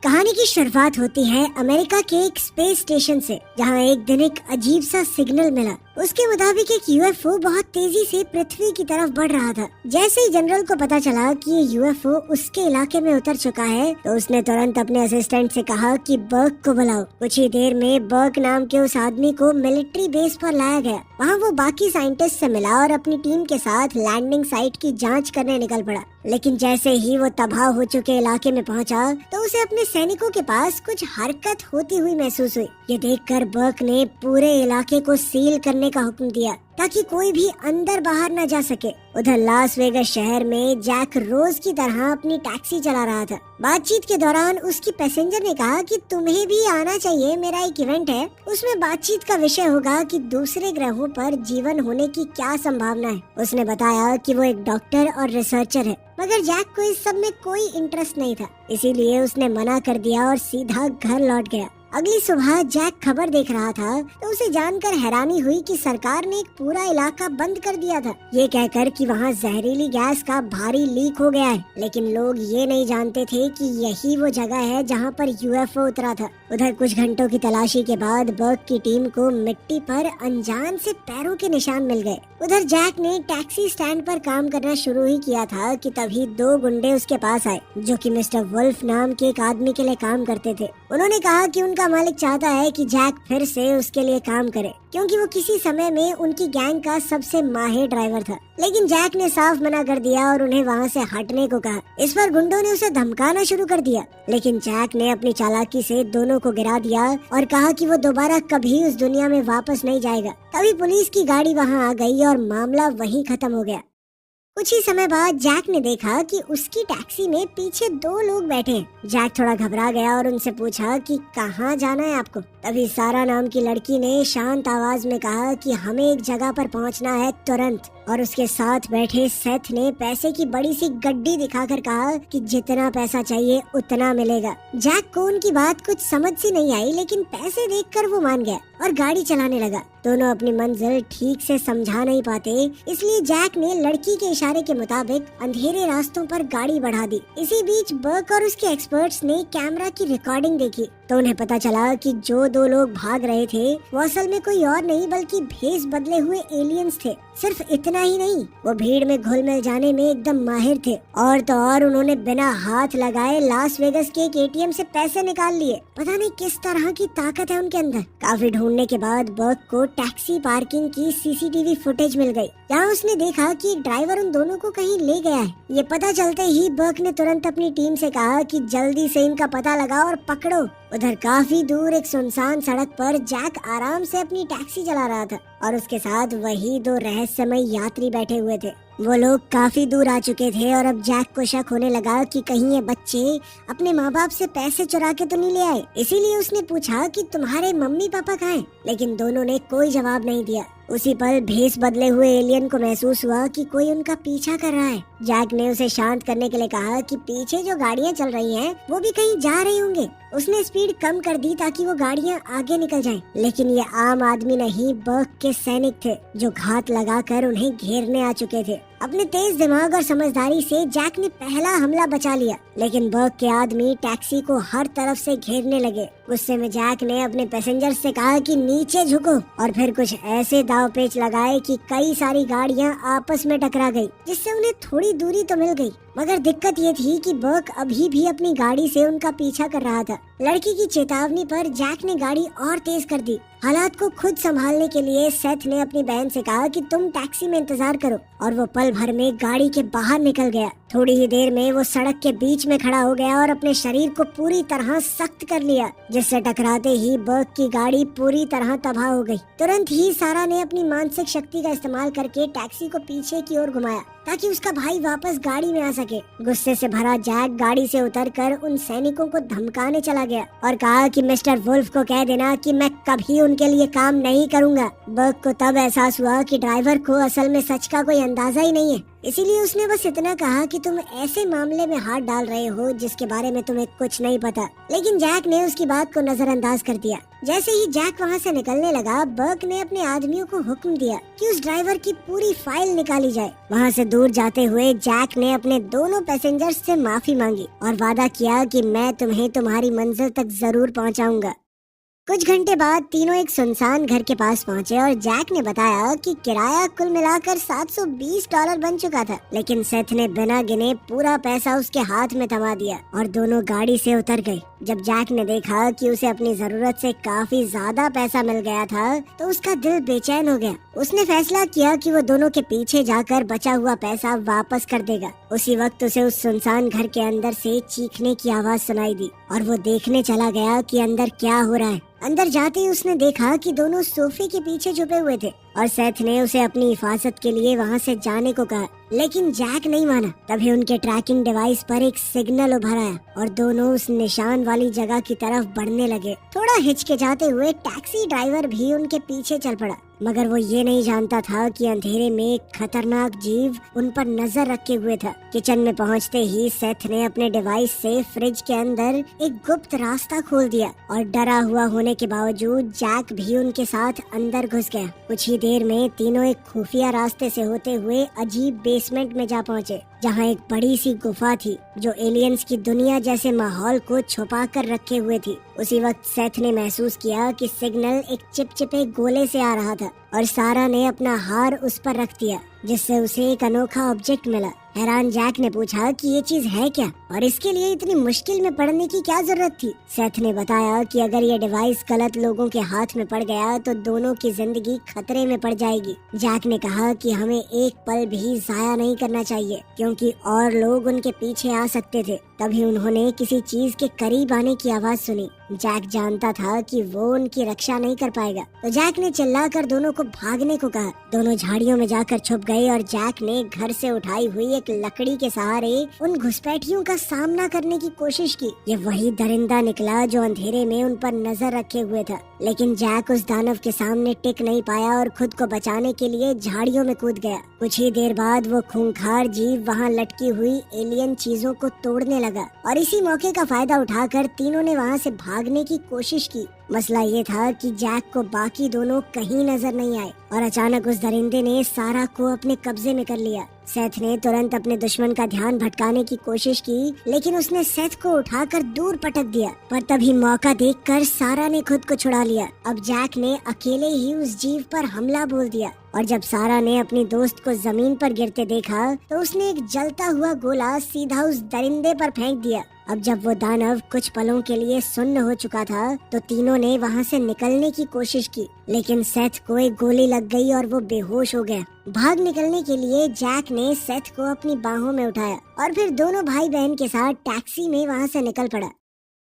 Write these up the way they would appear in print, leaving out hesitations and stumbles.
कहानी की शुरुआत होती है अमेरिका के एक स्पेस स्टेशन से, जहां एक दिन एक अजीब सा सिग्नल मिला। उसके मुताबिक एक यूएफओ बहुत तेजी से पृथ्वी की तरफ बढ़ रहा था। जैसे ही जनरल को पता चला कि ये यूएफओ उसके इलाके में उतर चुका है, तो उसने तुरंत अपने असिस्टेंट से कहा कि बर्क को बुलाओ। कुछ ही देर में बर्क नाम के उस आदमी को मिलिट्री बेस पर लाया गया। वहाँ वो बाकी साइंटिस्ट से मिला और अपनी टीम के साथ लैंडिंग साइट की जांच करने निकल पड़ा। लेकिन जैसे ही वो तबाह हो चुके इलाके में पहुंचा, तो उसे अपने सैनिकों के पास कुछ हरकत होती हुई महसूस हुई। ये देखकर बर्क ने पूरे इलाके को सील करने का हुक्म दिया ताकि कोई भी अंदर बाहर न जा सके। उधर लास वेगस शहर में जैक रोज की तरह अपनी टैक्सी चला रहा था। बातचीत के दौरान उसकी पैसेंजर ने कहा कि तुम्हें भी आना चाहिए, मेरा एक इवेंट है। उसमें बातचीत का विषय होगा कि दूसरे ग्रहों पर जीवन होने की क्या संभावना है। उसने बताया कि वो एक डॉक्टर और रिसर्चर है, मगर जैक को इस सब में कोई इंटरेस्ट नहीं था, इसीलिए उसने मना कर दिया और सीधा घर लौट गया। अगली सुबह जैक खबर देख रहा था तो उसे जानकर हैरानी हुई कि सरकार ने एक पूरा इलाका बंद कर दिया था, ये कहकर कि वहाँ जहरीली गैस का भारी लीक हो गया है। लेकिन लोग ये नहीं जानते थे कि यही वो जगह है जहाँ पर यूएफओ उतरा था। उधर कुछ घंटों की तलाशी के बाद बर्क की टीम को मिट्टी पर अनजान से पैरों के निशान मिल गए। उधर जैक ने टैक्सी स्टैंड पर काम करना शुरू ही किया था कि तभी दो गुंडे उसके पास आए, जो कि मिस्टर वुल्फ नाम के एक आदमी के लिए काम करते थे। उन्होंने कहा कि उनका मालिक चाहता है कि जैक फिर से उसके लिए काम करे, क्योंकि वो किसी समय में उनकी गैंग का सबसे माहिर ड्राइवर था। लेकिन जैक ने साफ मना कर दिया और उन्हें वहाँ से हटने को कहा। इस पर गुंडों ने उसे धमकाना शुरू कर दिया, लेकिन जैक ने अपनी चालाकी से दोनों को गिरा दिया और कहा कि वो दोबारा कभी उस दुनिया में वापस नहीं जाएगा। तभी पुलिस की गाड़ी वहाँ आ गई और मामला वहीं खत्म हो गया। कुछ ही समय बाद जैक ने देखा कि उसकी टैक्सी में पीछे दो लोग बैठे हैं। जैक थोड़ा घबरा गया और उनसे पूछा कि कहाँ जाना है आपको। तभी सारा नाम की लड़की ने शांत आवाज में कहा कि हमें एक जगह पर पहुँचना है तुरंत। और उसके साथ बैठे सेथ ने पैसे की बड़ी सी गड्डी दिखाकर कहा कि जितना पैसा चाहिए उतना मिलेगा। जैक को उनकी बात कुछ समझ सी नहीं आई, लेकिन पैसे देखकर वो मान गया और गाड़ी चलाने लगा। दोनों अपनी मंजिल ठीक से समझा नहीं पाते, इसलिए जैक ने लड़की के इशारे के मुताबिक अंधेरे रास्तों पर गाड़ी बढ़ा दी। इसी बीच बर्क और उसके एक्सपर्ट्स ने कैमरा की रिकॉर्डिंग देखी, तो उन्हें पता चला कि जो दो लोग भाग रहे थे वो असल में कोई और नहीं बल्कि भेस बदले हुए एलियंस थे। सिर्फ इतना ही नहीं, वो भीड़ में घुल मिल जाने में एकदम माहिर थे। और तो और उन्होंने बिना हाथ लगाए लास वेगस के एक एटीएम से पैसे निकाल लिए। पता नहीं किस तरह की ताकत है उनके अंदर। काफी ढूंढने के बाद बर्क को टैक्सी पार्किंग की सीसीटीवी फुटेज मिल गई, जहाँ उसने देखा कि एक ड्राइवर उन दोनों को कहीं ले गया है। ये पता चलते ही बर्क ने तुरंत अपनी टीम से कहा कि जल्दी से इनका पता लगाओ और पकड़ो। उधर काफी दूर एक सुनसान सड़क पर जैक आराम से अपनी टैक्सी चला रहा था और उसके साथ वही दो रहस्यमय यात्री बैठे हुए थे। वो लोग काफी दूर आ चुके थे और अब जैक को शक होने लगा कि कहीं ये बच्चे अपने माँ बाप से पैसे चुरा के तो नहीं ले आए। इसीलिए उसने पूछा कि तुम्हारे मम्मी पापा कहाँ हैं? लेकिन दोनों ने कोई जवाब नहीं दिया। उसी पल भेस बदले हुए एलियन को महसूस हुआ कि कोई उनका पीछा कर रहा है। जैक ने उसे शांत करने के लिए कहा कि पीछे जो गाड़ियाँ चल रही हैं, वो भी कहीं जा रहे होंगे। उसने स्पीड कम कर दी ताकि वो गाड़ियाँ आगे निकल जाएं। लेकिन ये आम आदमी नहीं, बर्क के सैनिक थे, जो घात लगाकर उन्हें घेरने आ चुके थे। अपने तेज दिमाग और समझदारी से जैक ने पहला हमला बचा लिया, लेकिन बर्क के आदमी टैक्सी को हर तरफ से घेरने लगे। गुस्से में जैक ने अपने पैसेंजर से कहा कि नीचे झुको, और फिर कुछ ऐसे दाव पेच लगाए कि कई सारी गाड़ियां आपस में टकरा गई, जिससे उन्हें थोड़ी दूरी तो मिल गई। मगर दिक्कत ये थी कि बर्क अभी भी अपनी गाड़ी से उनका पीछा कर रहा था। लड़की की चेतावनी पर जैक ने गाड़ी और तेज कर दी। हालात को खुद संभालने के लिए सेथ ने अपनी बहन से कहा कि तुम टैक्सी में इंतजार करो, और वो पल भर में गाड़ी के बाहर निकल गया। थोड़ी ही देर में वो सड़क के बीच में खड़ा हो गया और अपने शरीर को पूरी तरह सख्त कर लिया, जिससे टकराते ही बर्क की गाड़ी पूरी तरह तबाह हो गई। तुरंत ही सारा ने अपनी मानसिक शक्ति का इस्तेमाल करके टैक्सी को पीछे की ओर घुमाया ताकि उसका भाई वापस गाड़ी में आ सके। गुस्से से भरा जैक गाड़ी से उतरकर उन सैनिकों को धमकाने चला गया और कहा कि मिस्टर वुल्फ को कह देना कि मैं कभी उनके लिए काम नहीं करूंगा। बर्क को तब एहसास हुआ कि ड्राइवर को असल में सच का कोई अंदाजा ही नहीं है, इसीलिए उसने बस इतना कहा कि तुम ऐसे मामले में हाथ डाल रहे हो जिसके बारे में तुम्हें कुछ नहीं पता। लेकिन जैक ने उसकी बात को नजरअंदाज कर दिया। जैसे ही जैक वहाँ से निकलने लगा, बर्क ने अपने आदमियों को हुक्म दिया कि उस ड्राइवर की पूरी फाइल निकाली जाए। वहाँ से दूर जाते हुए जैक ने अपने दोनों पैसेंजर्स से माफी मांगी और वादा किया कि मैं तुम्हें तुम्हारी मंजिल तक जरूर पहुँचाऊंगा। कुछ घंटे बाद तीनों एक सुनसान घर के पास पहुंचे और जैक ने बताया कि किराया कुल मिलाकर $720 बन चुका था, लेकिन सेथ ने बिना गिने पूरा पैसा उसके हाथ में थमा दिया और दोनों गाड़ी से उतर गए। जब जैक ने देखा कि उसे अपनी जरूरत से काफी ज्यादा पैसा मिल गया था तो उसका दिल बेचैन हो गया। उसने फैसला किया कि वो दोनों के पीछे जाकर बचा हुआ पैसा वापस कर देगा। उसी वक्त उसे उस सुनसान घर के अंदर से चीखने की आवाज सुनाई दी और वो देखने चला गया कि अंदर क्या हो रहा है। अंदर जाते ही उसने देखा कि दोनों सोफे के पीछे छुपे हुए थे और सेथ ने उसे अपनी हिफाजत के लिए वहाँ से जाने को कहा, लेकिन जैक नहीं माना। तभी उनके ट्रैकिंग डिवाइस पर एक सिग्नल उभर आया और दोनों उस निशान वाली जगह की तरफ बढ़ने लगे। थोड़ा हिचकिचाते हुए टैक्सी ड्राइवर भी उनके पीछे चल पड़ा, मगर वो ये नहीं जानता था कि अंधेरे में एक खतरनाक जीव उन पर नजर रखे हुए था। किचन में पहुंचते ही सेथ ने अपने डिवाइस से फ्रिज के अंदर एक गुप्त रास्ता खोल दिया और डरा हुआ होने के बावजूद जैक भी उनके साथ अंदर घुस गया। कुछ ही देर में तीनों एक खुफिया रास्ते से होते हुए अजीब बेसमेंट में जा पहुँचे, जहाँ एक बड़ी सी गुफा थी जो एलियंस की दुनिया जैसे माहौल को छुपा कर रखे हुए थी। उसी वक्त सेथ ने महसूस किया कि सिग्नल एक चिपचिपे गोले से आ रहा था और सारा ने अपना हार उस पर रख दिया, जिससे उसे एक अनोखा ऑब्जेक्ट मिला। हैरान जैक ने पूछा कि ये चीज है क्या और इसके लिए इतनी मुश्किल में पड़ने की क्या जरूरत थी। सेथ ने बताया कि अगर ये डिवाइस गलत लोगों के हाथ में पड़ गया तो दोनों की जिंदगी खतरे में पड़ जाएगी। जैक ने कहा कि हमें एक पल भी जाया नहीं करना चाहिए क्योंकि और लोग उनके पीछे आ सकते थे। तभी उन्होंने किसी चीज के करीब आने की आवाज सुनी। जैक जानता था कि वो उनकी रक्षा नहीं कर पाएगा, तो जैक ने चिल्लाकर दोनों को भागने को कहा। दोनों झाड़ियों में जाकर छुप गए और जैक ने घर से उठाई हुई एक लकड़ी के सहारे उन घुसपैठियों का सामना करने की कोशिश की। ये वही दरिंदा निकला जो अंधेरे में उन पर नजर रखे हुए था, लेकिन जैक उस दानव के सामने टिक नहीं पाया और खुद को बचाने के लिए झाड़ियों में कूद गया। कुछ ही देर बाद वो खूंखार जीव वहाँ लटकी हुई एलियन चीजों को तोड़ने लगा और इसी मौके का फायदा उठाकर तीनों ने वहाँ से भागने की कोशिश की। मसला ये था कि जैक को बाकी दोनों कहीं नजर नहीं आए और अचानक उस दरिंदे ने सारा को अपने कब्जे में कर लिया। सेथ ने तुरंत अपने दुश्मन का ध्यान भटकाने की कोशिश की, लेकिन उसने सेथ को उठाकर दूर पटक दिया। पर तभी मौका देखकर सारा ने खुद को छुड़ा लिया। अब जैक ने अकेले ही उस जीव पर हमला बोल दिया और जब सारा ने अपनी दोस्त को जमीन पर गिरते देखा तो उसने एक जलता हुआ गोला सीधा उस दरिंदे पर फेंक दिया। अब जब वो दानव कुछ पलों के लिए सुन्न हो चुका था तो तीनों ने वहाँ से निकलने की कोशिश की, लेकिन सेथ को एक गोली लग गई और वो बेहोश हो गया। भाग निकलने के लिए जैक ने सेथ को अपनी बाहों में उठाया और फिर दोनों भाई बहन के साथ टैक्सी में वहाँ से निकल पड़ा।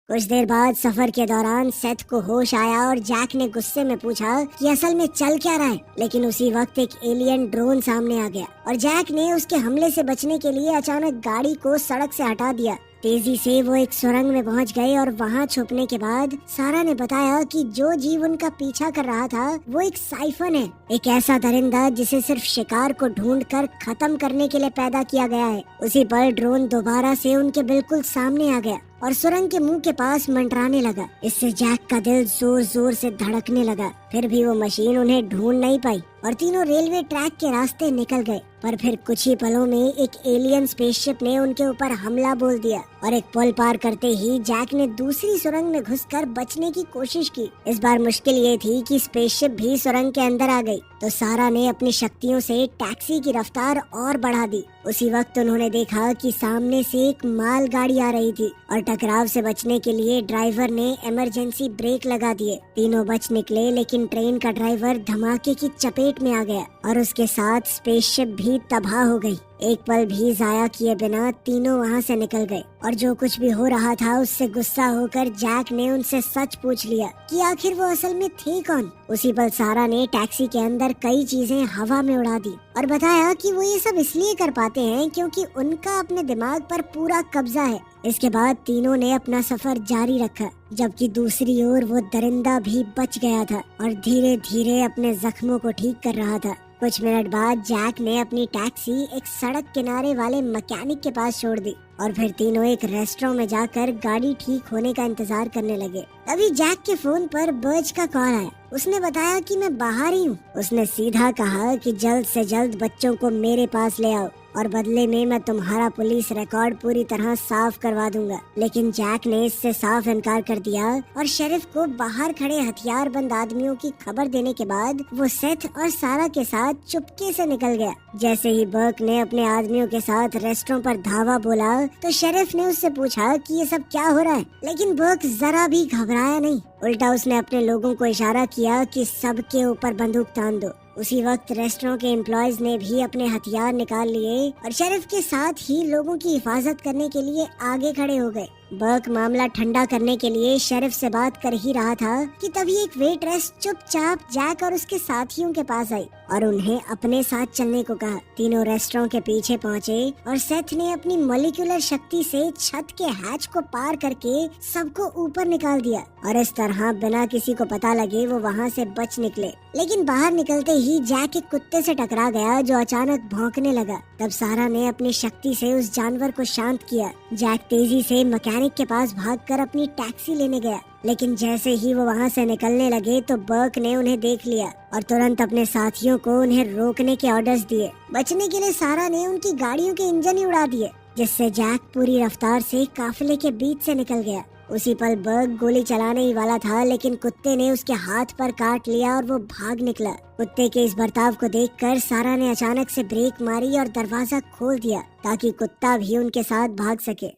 कुछ देर बाद सफर के दौरान सेथ को होश आया और जैक ने गुस्से में पूछा कि असल में चल क्या रहा है, लेकिन उसी वक्त एक एलियन ड्रोन सामने आ गया और जैक ने उसके हमले से बचने के लिए अचानक गाड़ी को सड़क से हटा दिया। तेजी से वो एक सुरंग में पहुंच गए और वहां छुपने के बाद सारा ने बताया कि जो जीव उनका पीछा कर रहा था वो एक साइफन है, एक ऐसा दरिंदा जिसे सिर्फ शिकार को ढूंढकर खत्म करने के लिए पैदा किया गया है। उसी पर ड्रोन दोबारा से उनके बिल्कुल सामने आ गया और सुरंग के मुंह के पास मंडराने लगा। इससे जैक का दिल जोर जोर से धड़कने लगा। फिर भी वो मशीन उन्हें ढूंढ नहीं पाई और तीनों रेलवे ट्रैक के रास्ते निकल गए। पर फिर कुछ ही पलों में एक एलियन स्पेसशिप ने उनके ऊपर हमला बोल दिया और एक पुल पार करते ही जैक ने दूसरी सुरंग में घुसकर बचने की कोशिश की। इस बार मुश्किल ये थी कि स्पेसशिप भी सुरंग के अंदर आ गई, तो सारा ने अपनी शक्तियों से टैक्सी की रफ्तार और बढ़ा दी। उसी वक्त उन्होंने देखा कि सामने से एक माल गाड़ी आ रही थी और टकराव से बचने के लिए ड्राइवर ने इमरजेंसी ब्रेक लगा दिए। तीनों बच निकले, लेकिन ट्रेन का ड्राइवर धमाके की चपेट में आ गया और उसके साथ स्पेसशिप भी तबाह हो गई। एक पल भी जाया किए बिना तीनों वहाँ से निकल गए और जो कुछ भी हो रहा था उससे गुस्सा होकर जैक ने उनसे सच पूछ लिया कि आखिर वो असल में थे कौन। उसी पल सारा ने टैक्सी के अंदर कई चीजें हवा में उड़ा दी और बताया कि वो ये सब इसलिए कर पाते हैं क्योंकि उनका अपने दिमाग पर पूरा कब्जा है। इसके बाद तीनों ने अपना सफर जारी रखा, जबकि दूसरी ओर वो दरिंदा भी बच गया था और धीरे धीरे अपने जख्मों को ठीक कर रहा था। कुछ मिनट बाद जैक ने अपनी टैक्सी एक सड़क किनारे वाले मैकेनिक के पास छोड़ दी। और फिर तीनों एक रेस्टोरेंट में जाकर गाड़ी ठीक होने का इंतजार करने लगे। तभी जैक के फोन पर बर्च का कॉल आया। उसने बताया कि मैं बाहर ही हूँ। उसने सीधा कहा कि जल्द से जल्द बच्चों को मेरे पास ले आओ और बदले में मैं तुम्हारा पुलिस रिकॉर्ड पूरी तरह साफ करवा दूंगा। लेकिन जैक ने इससे साफ इनकार कर दिया और शेरिफ को बाहर खड़े हथियार बंद आदमियों की खबर देने के बाद वो सेथ और सारा के साथ चुपके से निकल गया। जैसे ही बर्क ने अपने आदमियों के साथ रेस्टोरेंट पर धावा बोला तो शेरिफ ने उससे पूछा कि ये सब क्या हो रहा है, लेकिन बर्क जरा भी घबराया नहीं। उल्टा उसने अपने लोगों को इशारा किया कि सबके ऊपर बंदूक तान दो। उसी वक्त रेस्टोरेंट के एम्प्लॉयज ने भी अपने हथियार निकाल लिए और शेरिफ के साथ ही लोगों की हिफाजत करने के लिए आगे खड़े हो गए। बर्क मामला ठंडा करने के लिए शेरिफ से बात कर ही रहा था कि तभी एक वेट्रेस चुपचाप जैक और उसके साथियों के पास आई और उन्हें अपने साथ चलने को कहा। तीनों रेस्टोरेंट के पीछे पहुँचे और सेथ ने अपनी मॉलिक्यूलर शक्ति से छत के हैच को पार करके सबको ऊपर निकाल दिया और इस तरह बिना किसी को पता लगे वो वहाँ से बच निकले। लेकिन बाहर निकलते ही जैक एक कुत्ते से टकरा गया जो अचानक भौंकने लगा। तब सारा ने अपनी शक्ति से उस जानवर को शांत किया। जैक तेजी से मैकेनिक के पास भागकर अपनी टैक्सी लेने गया, लेकिन जैसे ही वो वहाँ से निकलने लगे तो बर्क ने उन्हें देख लिया और तुरंत अपने साथियों को उन्हें रोकने के ऑर्डर्स दिए। बचने के लिए सारा ने उनकी गाड़ियों के इंजन ही उड़ा दिए, जिससे जैक पूरी रफ्तार से काफिले के बीच से निकल गया। उसी पल बर्क गोली चलाने ही वाला था, लेकिन कुत्ते ने उसके हाथ पर काट लिया और वो भाग निकला। कुत्ते के इस बर्ताव को देखकर सारा ने अचानक से ब्रेक मारी और दरवाजा खोल दिया ताकि कुत्ता भी उनके साथ भाग सके।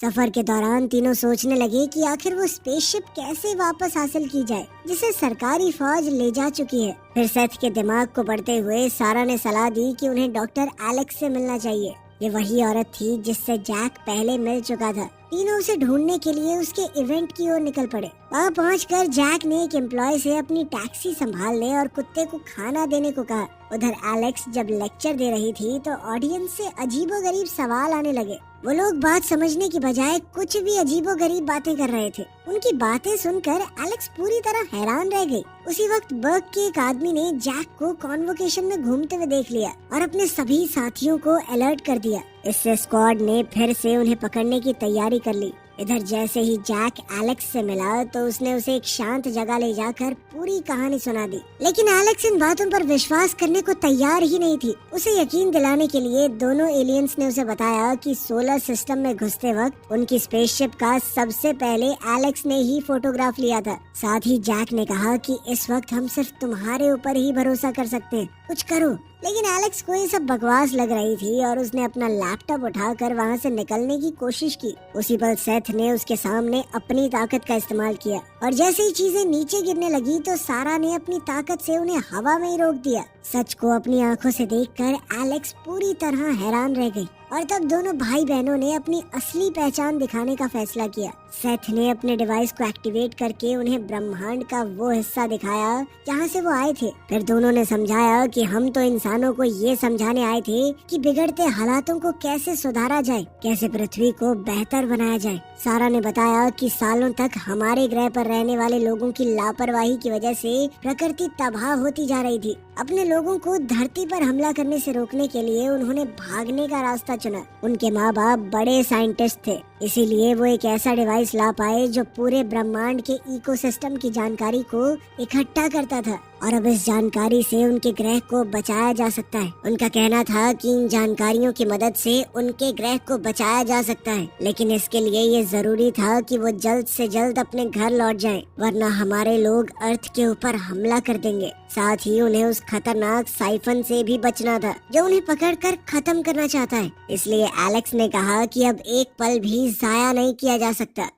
सफर के दौरान तीनों सोचने लगे कि आखिर वो स्पेसशिप कैसे वापस हासिल की जाए जिसे सरकारी फौज ले जा चुकी है। फिर सेथ के दिमाग को पढ़ते हुए सारा ने सलाह दी कि उन्हें डॉक्टर एलेक्स से मिलना चाहिए। ये वही औरत थी जिससे जैक पहले मिल चुका था। तीनों उसे ढूंढने के लिए उसके इवेंट की ओर निकल पड़े। वहाँ पहुंचकर जैक ने एक एम्प्लॉय से अपनी टैक्सी संभालने और कुत्ते को खाना देने को कहा। उधर एलेक्स जब लेक्चर दे रही थी तो ऑडियंस से अजीबोगरीब सवाल आने लगे। वो लोग बात समझने की बजाय कुछ भी अजीबोगरीब बातें कर रहे थे। उनकी बातें सुनकर एलेक्स पूरी तरह हैरान रह गई। उसी वक्त बर्क के एक आदमी ने जैक को कॉन्वोकेशन में घूमते हुए देख लिया और अपने सभी साथियों को अलर्ट कर दिया। इससे स्क्वाड ने फिर से उन्हें पकड़ने की तैयारी कर ली। इधर जैसे ही जैक एलेक्स से मिला तो उसने उसे एक शांत जगह ले जाकर पूरी कहानी सुना दी, लेकिन एलेक्स इन बातों पर विश्वास करने को तैयार ही नहीं थी। उसे यकीन दिलाने के लिए दोनों एलियंस ने उसे बताया कि सोलर सिस्टम में घुसते वक्त उनकी स्पेसशिप का सबसे पहले एलेक्स ने ही फोटोग्राफ लिया था। साथ ही जैक ने कहा कि इस वक्त हम सिर्फ तुम्हारे ऊपर ही भरोसा कर सकते हैं, कुछ करो। लेकिन एलेक्स को ये सब बकवास लग रही थी और उसने अपना लैपटॉप उठाकर वहाँ से निकलने की कोशिश की। उसी पल सेथ ने उसके सामने अपनी ताकत का इस्तेमाल किया और जैसे ही चीजें नीचे गिरने लगी तो सारा ने अपनी ताकत से उन्हें हवा में ही रोक दिया। सच को अपनी आंखों से देखकर एलेक्स पूरी तरह हैरान रह गई और तब दोनों भाई बहनों ने अपनी असली पहचान दिखाने का फैसला किया। सेथ ने अपने डिवाइस को एक्टिवेट करके उन्हें ब्रह्मांड का वो हिस्सा दिखाया जहाँ से वो आए थे। फिर दोनों ने समझाया कि हम तो इंसानों को ये समझाने आए थे कि बिगड़ते हालातों को कैसे सुधारा जाए, कैसे पृथ्वी को बेहतर बनाया जाए। सारा ने बताया कि सालों तक हमारे ग्रह पर रहने वाले लोगों की लापरवाही की वजह से प्रकृति तबाह होती जा रही थी। अपने लोगों को धरती पर हमला करने से रोकने के लिए उन्होंने भागने का रास्ता चुना। उनके माँ बाप बड़े साइंटिस्ट थे, इसीलिए वो एक ऐसा डिवाइस ला पाए जो पूरे ब्रह्मांड के इकोसिस्टम की जानकारी को इकट्ठा करता था और अब इस जानकारी से उनके ग्रह को बचाया जा सकता है। उनका कहना था कि इन जानकारियों की मदद से उनके ग्रह को बचाया जा सकता है, लेकिन इसके लिए ये जरूरी था कि वो जल्द से जल्द अपने घर लौट जाएं, वरना हमारे लोग अर्थ के ऊपर हमला कर देंगे। साथ ही उन्हें उस खतरनाक साइफन से भी बचना था जो उन्हें पकड़कर खत्म करना चाहता है। इसलिए एलेक्स ने कहा कि अब एक पल भी जाया नहीं किया जा सकता।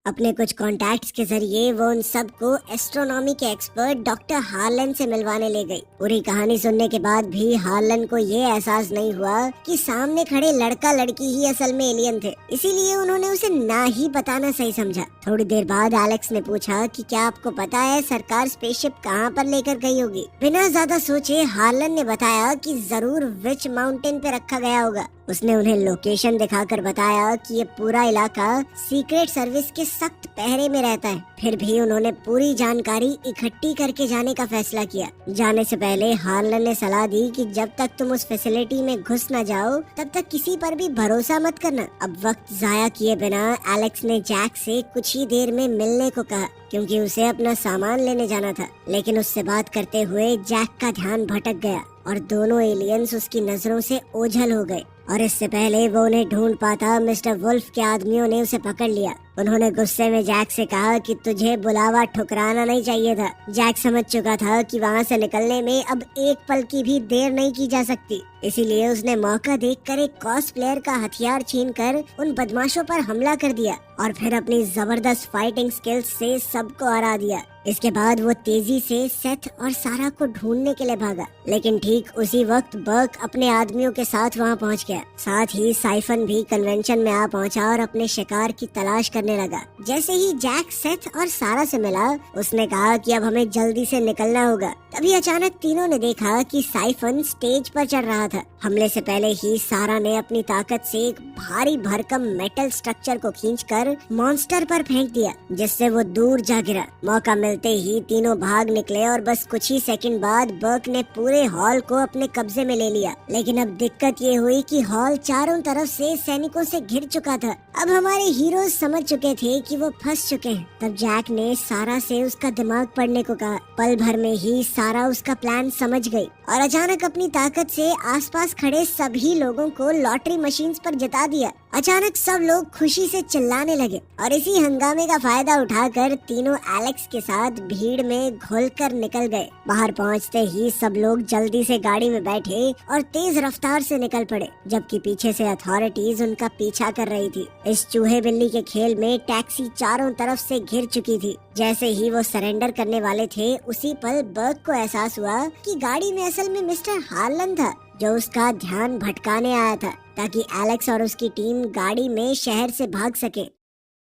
अपने कुछ कॉन्टैक्ट्स के जरिए वो उन सबको एस्ट्रोनॉमी के एक्सपर्ट डॉक्टर हार्लन से मिलवाने ले गई। पूरी कहानी सुनने के बाद भी हार्लन को ये एहसास नहीं हुआ कि सामने खड़े लड़का लड़की ही असल में एलियन थे, इसीलिए उन्होंने उसे ना ही बताना सही समझा। थोड़ी देर बाद एलेक्स ने पूछा कि क्या आपको पता है सरकार स्पेसशिप कहाँ पर लेकर गई होगी। बिना ज्यादा सोचे हार्लन ने बताया कि जरूर विच माउंटेन पे रखा गया होगा। उसने उन्हें लोकेशन दिखाकर बताया कि ये पूरा इलाका सीक्रेट सर्विस के सख्त पहरे में रहता है। फिर भी उन्होंने पूरी जानकारी इकट्ठी करके जाने का फैसला किया। जाने से पहले हार्लन ने सलाह दी कि जब तक तुम उस फैसिलिटी में घुस न जाओ तब तक किसी पर भी भरोसा मत करना। अब वक्त जाया किए बिना एलेक्स ने जैक से कुछ ही देर में मिलने को कहा, क्योंकि उसे अपना सामान लेने जाना था। लेकिन उससे बात करते हुए जैक का ध्यान भटक गया और दोनों एलियंस उसकी नजरों से ओझल हो गए। और इससे पहले वो उन्हें ढूंढ पाता, मिस्टर वुल्फ के आदमियों ने उसे पकड़ लिया। उन्होंने गुस्से में जैक से कहा कि तुझे बुलावा ठुकराना नहीं चाहिए था। जैक समझ चुका था कि वहाँ से निकलने में अब एक पल की भी देर नहीं की जा सकती, इसीलिए उसने मौका देखकर एक कॉस्प्लेयर का हथियार छीनकर उन बदमाशों पर हमला कर दिया और फिर अपनी जबरदस्त फाइटिंग स्किल्स से सबको हरा दिया। इसके बाद वो तेजी से सेथ और सारा को ढूंढने के लिए भागा, लेकिन ठीक उसी वक्त बर्क अपने आदमियों के साथ वहाँ पहुँच गया। साथ ही साइफन भी कन्वेंशन में आ पहुँचा और अपने शिकार की तलाश करने लगा। जैसे ही जैक सेथ और सारा से मिला, उसने कहा कि अब हमें जल्दी से निकलना होगा। तभी अचानक तीनों ने देखा कि साइफन स्टेज पर चढ़ रहा था। हमले से पहले ही सारा ने अपनी ताकत से एक भारी भरकम मेटल स्ट्रक्चर को खींचकर मॉन्स्टर पर फेंक दिया, जिससे वो दूर जा गिरा। मौका मिलते ही तीनों भाग निकले और बस कुछ ही सेकंड बाद बर्क ने पूरे हॉल को अपने कब्जे में ले लिया। लेकिन अब दिक्कत ये हुई कि हॉल चारों तरफ से सैनिकों से घिर चुका था। अब हमारे हीरोज समझ चुके थे कि वो फंस चुके हैं। तब जैक ने सारा से उसका दिमाग पढ़ने को कहा। पल भर में ही सारा उसका प्लान समझ गई और अचानक अपनी ताकत से आसपास खड़े सभी लोगों को लॉटरी मशीन्स पर जिता दिया। अचानक सब लोग खुशी से चिल्लाने लगे और इसी हंगामे का फायदा उठाकर तीनों एलेक्स के साथ भीड़ में घुलकर निकल गए। बाहर पहुंचते ही सब लोग जल्दी से गाड़ी में बैठे और तेज रफ्तार से निकल पड़े, जबकि पीछे से अथॉरिटीज उनका पीछा कर रही थी। इस चूहे बिल्ली के खेल में टैक्सी चारों तरफ से घिर चुकी थी। जैसे ही वो सरेंडर करने वाले थे, उसी पल बर्क को एहसास हुआ कि गाड़ी में असल में मिस्टर हार्लन था, जो उसका ध्यान भटकाने आया था ताकि एलेक्स और उसकी टीम गाड़ी में शहर से भाग सके।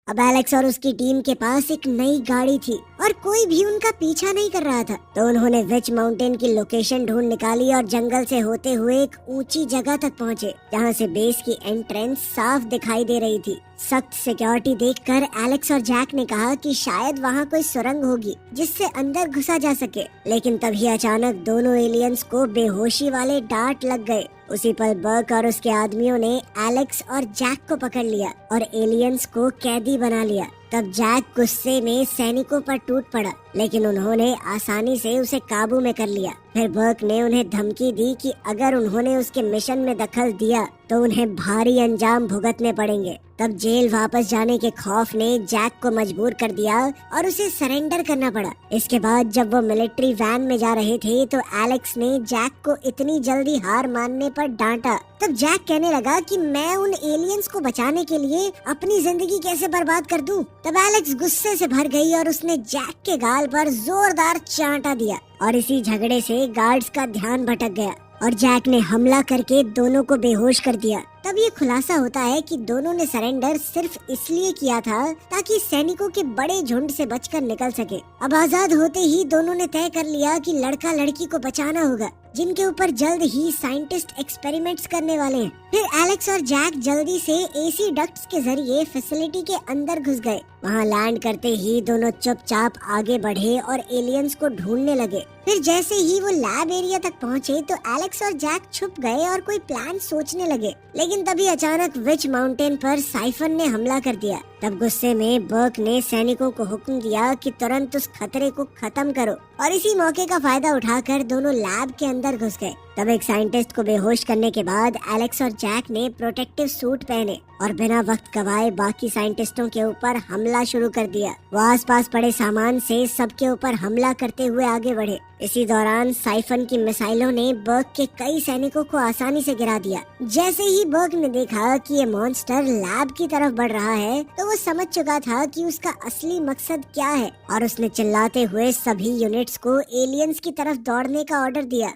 अब एलेक्स और उसकी टीम के पास एक नई गाड़ी थी और कोई भी उनका पीछा नहीं कर रहा था, तो उन्होंने विच माउंटेन की लोकेशन ढूंढ निकाली और जंगल से होते हुए एक ऊंची जगह तक पहुंचे, जहां से बेस की एंट्रेंस साफ दिखाई दे रही थी। सख्त सिक्योरिटी देखकर एलेक्स और जैक ने कहा कि शायद वहाँ कोई सुरंग होगी जिससे अंदर घुसा जा सके। लेकिन तभी अचानक दोनों एलियंस को बेहोशी वाले डांट लग गए। उसी पल बर्क और उसके आदमियों ने एलेक्स और जैक को पकड़ लिया और एलियंस को कैदी बना लिया। तब जैक गुस्से में सैनिकों पर टूट पड़ा, लेकिन उन्होंने आसानी से उसे काबू में कर लिया। फिर बर्क ने उन्हें धमकी दी कि अगर उन्होंने उसके मिशन में दखल दिया तो उन्हें भारी अंजाम भुगतने पड़ेंगे। तब जेल वापस जाने के खौफ ने जैक को मजबूर कर दिया और उसे सरेंडर करना पड़ा। इसके बाद जब वो मिलिट्री वैन में जा रहे थे तो एलेक्स ने जैक को इतनी जल्दी हार मानने पर डांटा। तब जैक कहने लगा कि मैं उन एलियंस को बचाने के लिए अपनी जिंदगी कैसे बर्बाद कर दूं। तब एलेक्स गुस्से से भर गई और उसने जैक के गाल पर जोरदार चांटा दिया और इसी झगड़े से गार्ड्स का ध्यान भटक गया और जैक ने हमला करके दोनों को बेहोश कर दिया। तब ये खुलासा होता है कि दोनों ने सरेंडर सिर्फ इसलिए किया था ताकि सैनिकों के बड़े झुंड से बचकर निकल सके। अब आजाद होते ही दोनों ने तय कर लिया कि लड़का लड़की को बचाना होगा, जिनके ऊपर जल्द ही साइंटिस्ट एक्सपेरिमेंट्स करने वाले हैं। फिर एलेक्स और जैक जल्दी से एसी डक्ट्स के जरिए फैसिलिटी के अंदर घुस गए। वहाँ लैंड करते ही दोनों चुपचाप आगे बढ़े और एलियंस को ढूंढने लगे। फिर जैसे ही वो लैब एरिया तक पहुँचे तो एलेक्स और जैक छुप गए और कोई प्लान सोचने लगे। लेकिन तभी अचानक विच माउंटेन पर साइफन ने हमला कर दिया। तब गुस्से में बर्क ने सैनिकों को हुक्म दिया कि तुरंत उस खतरे को खत्म करो और इसी मौके का फायदा उठाकर दोनों लैब के अंदर घुस गए। तब एक साइंटिस्ट को बेहोश करने के बाद एलेक्स और जैक ने प्रोटेक्टिव सूट पहने और बिना वक्त गवाए बाकी साइंटिस्टों के ऊपर हमला शुरू कर दिया। वो आसपास पड़े सामान से सबके ऊपर हमला करते हुए आगे बढ़े। इसी दौरान साइफन की मिसाइलों ने बर्क के कई सैनिकों को आसानी से गिरा दिया। जैसे ही बर्क ने देखा कि ये मॉन्स्टर लैब की तरफ बढ़ रहा है तो वो समझ चुका था कि उसका असली मकसद क्या है और उसने चिल्लाते हुए सभी यूनिट्स को एलियंस की तरफ दौड़ने का ऑर्डर दिया।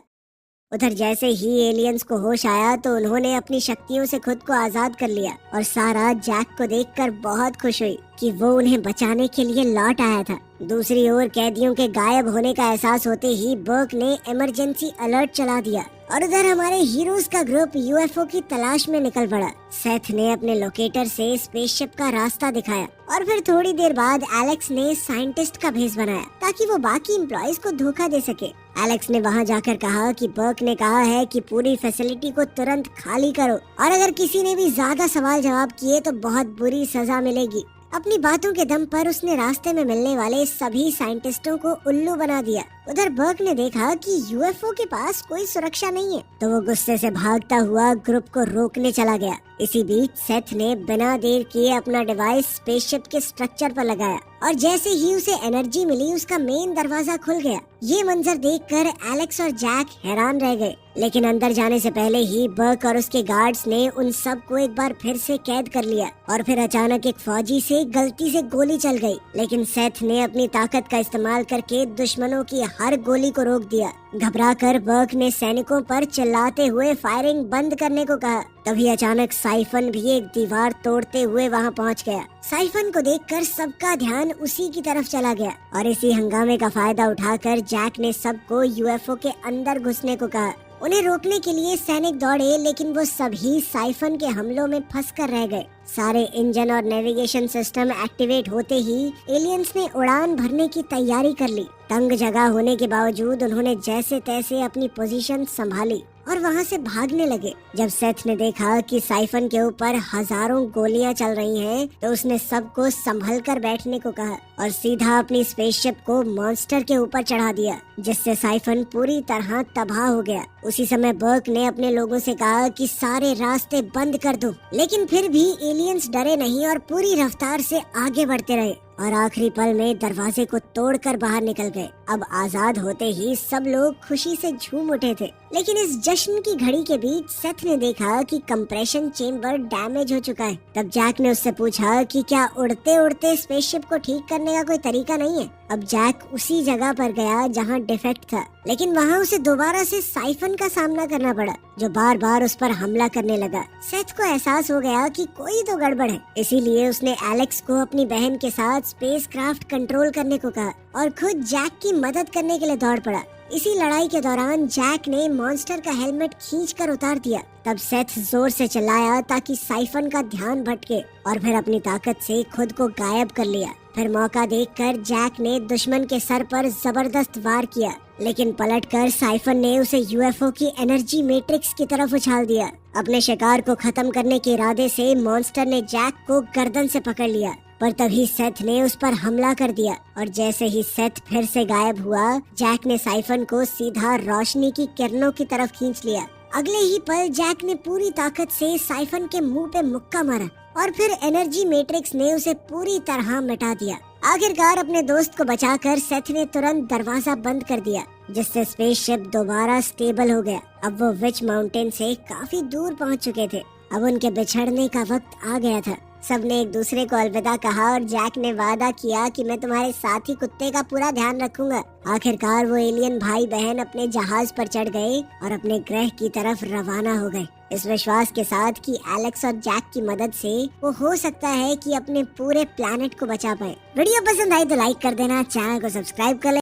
उधर जैसे ही एलियंस को होश आया तो उन्होंने अपनी शक्तियों से खुद को आजाद कर लिया और सारा जैक को देखकर बहुत खुश हुई कि वो उन्हें बचाने के लिए लौट आया था। दूसरी ओर कैदियों के गायब होने का एहसास होते ही बर्क ने इमरजेंसी अलर्ट चला दिया और उधर हमारे हीरोज का ग्रुप यूएफओ की तलाश में निकल पड़ा। सेथ ने अपने लोकेटर से स्पेसशिप का रास्ता दिखाया और फिर थोड़ी देर बाद एलेक्स ने साइंटिस्ट का भेस बनाया ताकि वो बाकी एम्प्लॉइज को धोखा दे सके। एलेक्स ने वहां जाकर कहा कि बर्क ने कहा है कि पूरी फैसिलिटी को तुरंत खाली करो और अगर किसी ने भी ज्यादा सवाल जवाब किए तो बहुत बुरी सजा मिलेगी। अपनी बातों के दम पर उसने रास्ते में मिलने वाले सभी साइंटिस्टों को उल्लू बना दिया। उधर बर्क ने देखा कि यूएफओ के पास कोई सुरक्षा नहीं है तो वो गुस्से से भागता हुआ ग्रुप को रोकने चला गया। इसी बीच सेथ ने बिना देर किए अपना डिवाइस स्पेसशिप के स्ट्रक्चर पर लगाया और जैसे ही उसे एनर्जी मिली उसका मेन दरवाजा खुल गया। ये मंजर देखकर एलेक्स और जैक हैरान रह गए, लेकिन अंदर जाने से पहले ही बर्क और उसके गार्ड्स ने उन सब को एक बार फिर से कैद कर लिया और फिर अचानक एक फौजी से गलती से गोली चल गई, लेकिन सेथ ने अपनी ताकत का इस्तेमाल करके दुश्मनों की हर गोली को रोक दिया। घबराकर बर्क ने सैनिकों पर चिल्लाते हुए फायरिंग बंद करने को कहा। तभी अचानक साइफन भी एक दीवार तोड़ते हुए वहां पहुंच गया। साइफन को देखकर सबका ध्यान उसी की तरफ चला गया और इसी हंगामे का फायदा उठाकर जैक ने सबको यूएफओ के अंदर घुसने को कहा। उन्हें रोकने के लिए सैनिक दौड़े, लेकिन वो सभी साइफन के हमलों में फंसकर रह गए। सारे इंजन और नेविगेशन सिस्टम एक्टिवेट होते ही एलियंस ने उड़ान भरने की तैयारी कर ली। तंग जगह होने के बावजूद उन्होंने जैसे तैसे अपनी पोजीशन संभाली और वहां से भागने लगे। जब सेथ ने देखा कि साइफन के ऊपर हजारों गोलियां चल रही हैं, तो उसने सबको संभल कर बैठने को कहा और सीधा अपनी स्पेसशिप को मॉन्स्टर के ऊपर चढ़ा दिया, जिससे साइफन पूरी तरह तबाह हो गया। उसी समय बर्क ने अपने लोगों से कहा कि सारे रास्ते बंद कर दो, लेकिन फिर भी एलियंस डरे नहीं और पूरी रफ्तार से आगे बढ़ते रहे और आखिरी पल में दरवाजे को तोड़कर बाहर निकल गए। अब आजाद होते ही सब लोग खुशी से झूम उठे थे, लेकिन इस जश्न की घड़ी के बीच सेथ ने देखा कि कंप्रेशन चेम्बर डैमेज हो चुका है। तब जैक ने उससे पूछा कि क्या उड़ते उड़ते स्पेसशिप को ठीक करने का कोई तरीका नहीं है। अब जैक उसी जगह पर गया जहां डिफेक्ट था, लेकिन वहां उसे दोबारा से साइफन का सामना करना पड़ा, जो बार बार उस पर हमला करने लगा। सेथ को एहसास हो गया कि कोई तो गड़बड़ है, इसीलिए उसने एलेक्स को अपनी बहन के साथ स्पेसक्राफ्ट कंट्रोल करने को कहा और खुद जैक की मदद करने के लिए दौड़ पड़ा। इसी लड़ाई के दौरान जैक ने मॉन्स्टर का हेलमेट खींचकर उतार दिया। तब सेथ जोर से चिल्लाया ताकि साइफन का ध्यान भटके और फिर अपनी ताकत से खुद को गायब कर लिया। फिर मौका देखकर जैक ने दुश्मन के सर पर जबरदस्त वार किया, लेकिन पलटकर साइफन ने उसे यूएफओ की एनर्जी मैट्रिक्स की तरफ उछाल दिया। अपने शिकार को खत्म करने के इरादे से मॉन्स्टर ने जैक को गर्दन से पकड़ लिया, पर तभी सेथ ने उस पर हमला कर दिया और जैसे ही सेथ फिर से गायब हुआ, जैक ने साइफन को सीधा रोशनी की किरणों की तरफ खींच लिया। अगले ही पल जैक ने पूरी ताकत से साइफन के मुंह पे मुक्का मारा और फिर एनर्जी मैट्रिक्स ने उसे पूरी तरह मिटा दिया। आखिरकार अपने दोस्त को बचाकर सेथ ने तुरंत दरवाजा बंद कर दिया, जिससे स्पेसशिप दोबारा स्टेबल हो गया। अब वो विच माउंटेन से काफी दूर पहुंच चुके थे। अब उनके बिछड़ने का वक्त आ गया था। सबने एक दूसरे को अलविदा कहा और जैक ने वादा किया कि मैं तुम्हारे साथी कुत्ते का पूरा ध्यान रखूंगा। आखिरकार वो एलियन भाई बहन अपने जहाज पर चढ़ गए और अपने ग्रह की तरफ रवाना हो गए, इस विश्वास के साथ कि एलेक्स और जैक की मदद से वो हो सकता है कि अपने पूरे प्लेनेट को बचा पाए। वीडियो पसंद आई तो लाइक कर देना, चैनल को सब्सक्राइब कर